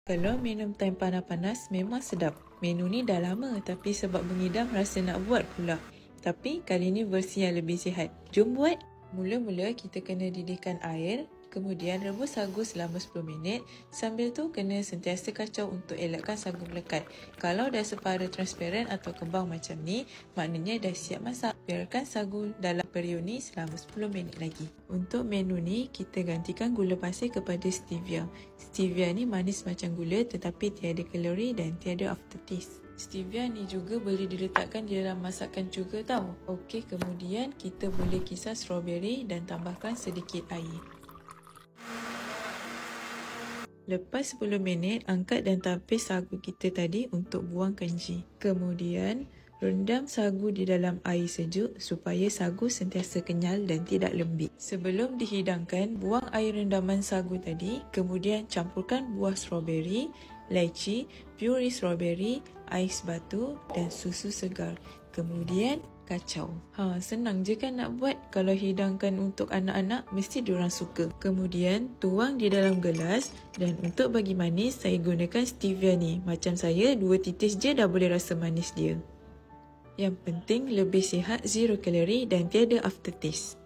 Kalau minum teh panas-panas memang sedap. Menu ni dah lama tapi sebab mengidam rasa nak buat pula. Tapi kali ni versi yang lebih sihat. Jom buat! Mula-mula kita kena didihkan air, kemudian rebus sagu selama 10 minit. Sambil tu kena sentiasa kacau untuk elakkan sagu melekat. Kalau dah separa transparent atau kembang macam ni, maknanya dah siap masak. Biarkan sagu dalam periuk ni selama 10 minit lagi. Untuk menu ni, kita gantikan gula pasir kepada stevia. Stevia ni manis macam gula tetapi tiada kalori dan tiada aftertaste. Stevia ni juga boleh diletakkan di dalam masakan juga tau. Okey, kemudian kita boleh kisar strawberry dan tambahkan sedikit air. Lepas 10 minit, angkat dan tapis sagu kita tadi untuk buang kenji. Kemudian, rendam sagu di dalam air sejuk supaya sagu sentiasa kenyal dan tidak lembik. Sebelum dihidangkan, buang air rendaman sagu tadi, kemudian campurkan buah strawberry, leci, puri strawberry, ais batu dan susu segar. Kemudian kacau. Senang je kan nak buat. Kalau hidangkan untuk anak-anak, mesti diorang suka. Kemudian tuang di dalam gelas dan untuk bagi manis, saya gunakan stevia ni. Macam saya, 2 titis je dah boleh rasa manis dia. Yang penting lebih sihat, 0 kalori dan tiada aftertaste.